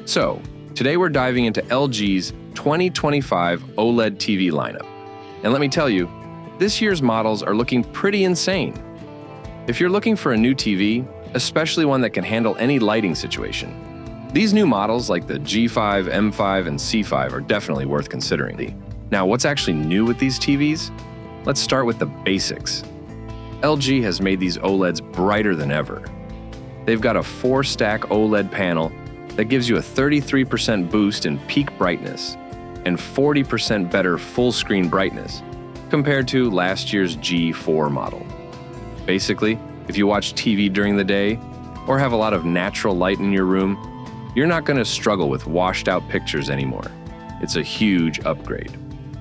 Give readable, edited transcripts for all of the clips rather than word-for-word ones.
So, today we're diving into LG's 2025 OLED TV lineup. And let me tell you, this year's models are looking pretty insane. If you're looking for a new TV, especially one that can handle any lighting situation, these new models like the G5, M5, and C5 are definitely worth considering. Now, what's actually new with these TVs? Let's start with the basics. LG has made these OLEDs brighter than ever. They've got a 4-stack OLED panel that gives you a 33% boost in peak brightness and 40% better full-screen brightness compared to last year's G4 model. Basically, if you watch TV during the day or have a lot of natural light in your room, you're not going to struggle with washed-out pictures anymore. It's a huge upgrade.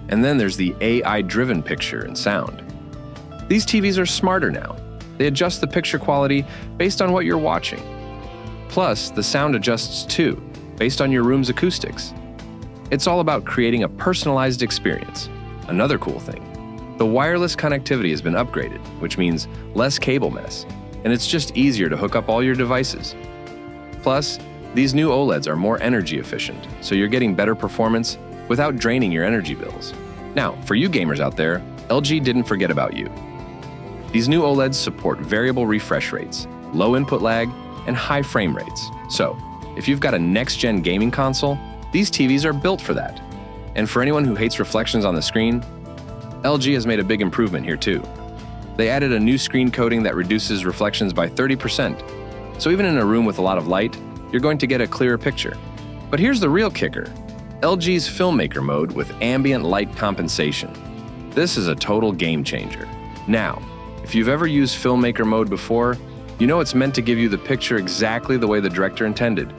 And then there's the AI-driven picture and sound. These TVs are smarter now. They adjust the picture quality based on what you're watching. Plus, the sound adjusts too, based on your room's acoustics. It's all about creating a personalized experience. Another cool thing, the wireless connectivity has been upgraded, which means less cable mess, and it's just easier to hook up all your devices. Plus, these new OLEDs are more energy efficient, so you're getting better performance without draining your energy bills. Now, for you gamers out there, LG didn't forget about you. These new OLEDs support variable refresh rates, low input lag, and high frame rates. So, if you've got a next-gen gaming console, these TVs are built for that. And for anyone who hates reflections on the screen, LG has made a big improvement here too. They added a new screen coating that reduces reflections by 30%. So even in a room with a lot of light, you're going to get a clearer picture. But here's the real kicker, LG's Filmmaker Mode with Ambient Light Compensation. This is a total game changer. Now, if you've ever used Filmmaker Mode before, you know it's meant to give you the picture exactly the way the director intended.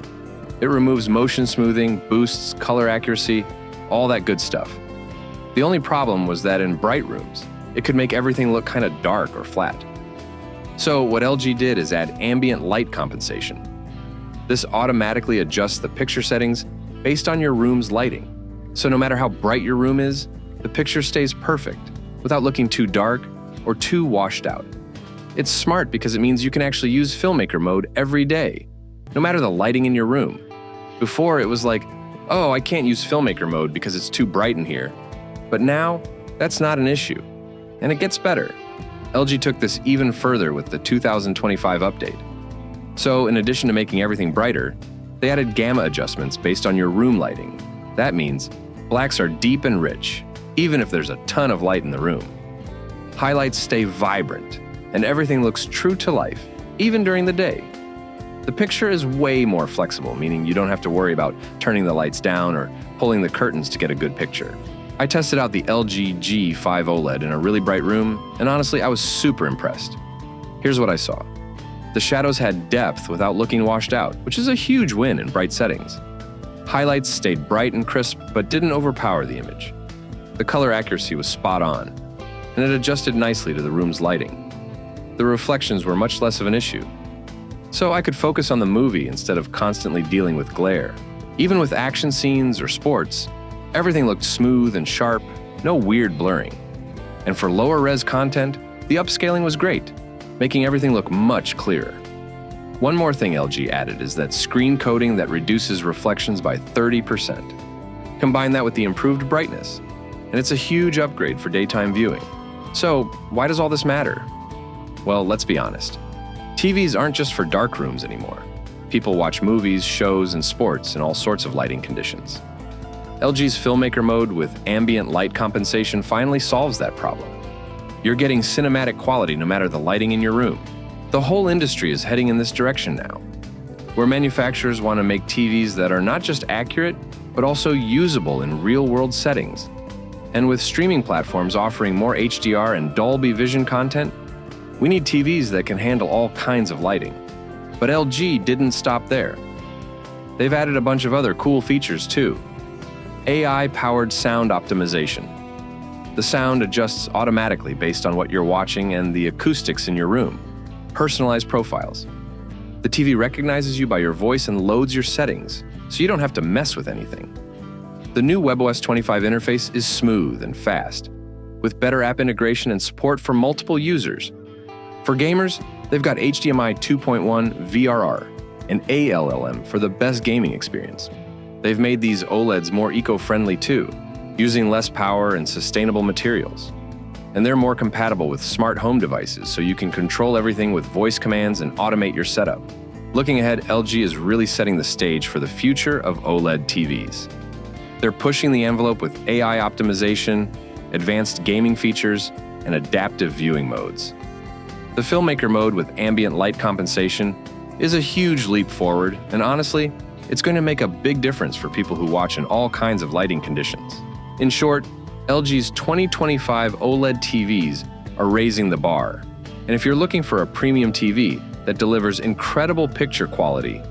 It removes motion smoothing, boosts color accuracy, all that good stuff. The only problem was that in bright rooms, it could make everything look kind of dark or flat. So what LG did is add Ambient Light Compensation. This automatically adjusts the picture settings based on your room's lighting. So no matter how bright your room is, the picture stays perfect without looking too dark or too washed out. It's smart because it means you can actually use Filmmaker Mode every day, no matter the lighting in your room. Before, it was like, oh, I can't use Filmmaker Mode because it's too bright in here. But now, that's not an issue. And it gets better. LG took this even further with the 2025 update. So, in addition to making everything brighter, they added gamma adjustments based on your room lighting. That means blacks are deep and rich, even if there's a ton of light in the room. Highlights stay vibrant, and everything looks true to life, even during the day. The picture is way more flexible, meaning you don't have to worry about turning the lights down or pulling the curtains to get a good picture. I tested out the LG G5 OLED in a really bright room, and honestly, I was super impressed. Here's what I saw. The shadows had depth without looking washed out, which is a huge win in bright settings. Highlights stayed bright and crisp, but didn't overpower the image. The color accuracy was spot on, and it adjusted nicely to the room's lighting. The reflections were much less of an issue, so I could focus on the movie instead of constantly dealing with glare. Even with action scenes or sports, everything looked smooth and sharp, no weird blurring. And for lower res content, the upscaling was great, making everything look much clearer. One more thing LG added is that screen coating that reduces reflections by 30%. Combine that with the improved brightness, and it's a huge upgrade for daytime viewing. So, why does all this matter? Well, let's be honest. TVs aren't just for dark rooms anymore. People watch movies, shows, and sports in all sorts of lighting conditions. LG's Filmmaker Mode with Ambient Light Compensation finally solves that problem. You're getting cinematic quality no matter the lighting in your room. The whole industry is heading in this direction now, where manufacturers want to make TVs that are not just accurate, but also usable in real-world settings. And with streaming platforms offering more HDR and Dolby Vision content, we need TVs that can handle all kinds of lighting. But LG didn't stop there. They've added a bunch of other cool features too. AI-powered sound optimization. The sound adjusts automatically based on what you're watching and the acoustics in your room. Personalized profiles. The TV recognizes you by your voice and loads your settings, so you don't have to mess with anything. The new WebOS 25 interface is smooth and fast, with better app integration and support for multiple users. For gamers, they've got HDMI 2.1 VRR, and ALLM for the best gaming experience. They've made these OLEDs more eco-friendly too, using less power and sustainable materials. And they're more compatible with smart home devices, so you can control everything with voice commands and automate your setup. Looking ahead, LG is really setting the stage for the future of OLED TVs. They're pushing the envelope with AI optimization, advanced gaming features, and adaptive viewing modes. The Filmmaker Mode with Ambient Light Compensation is a huge leap forward, and honestly, it's going to make a big difference for people who watch in all kinds of lighting conditions. In short, LG's 2025 OLED TVs are raising the bar. And if you're looking for a premium TV that delivers incredible picture quality,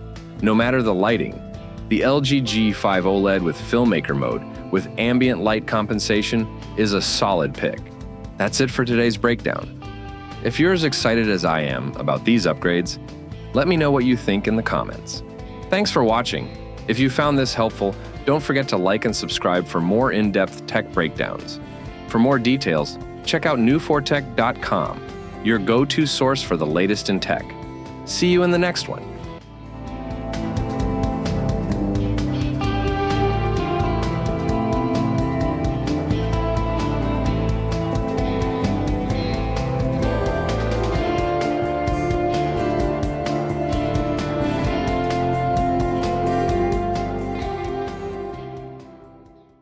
no matter the lighting, the LG G5 OLED with Filmmaker Mode with Ambient Light Compensation is a solid pick. That's it for today's breakdown. If you're as excited as I am about these upgrades, let me know what you think in the comments. Thanks for watching. If you found this helpful, don't forget to like and subscribe for more in-depth tech breakdowns. For more details, check out NewForTech.com, your go-to source for the latest in tech. See you in the next one.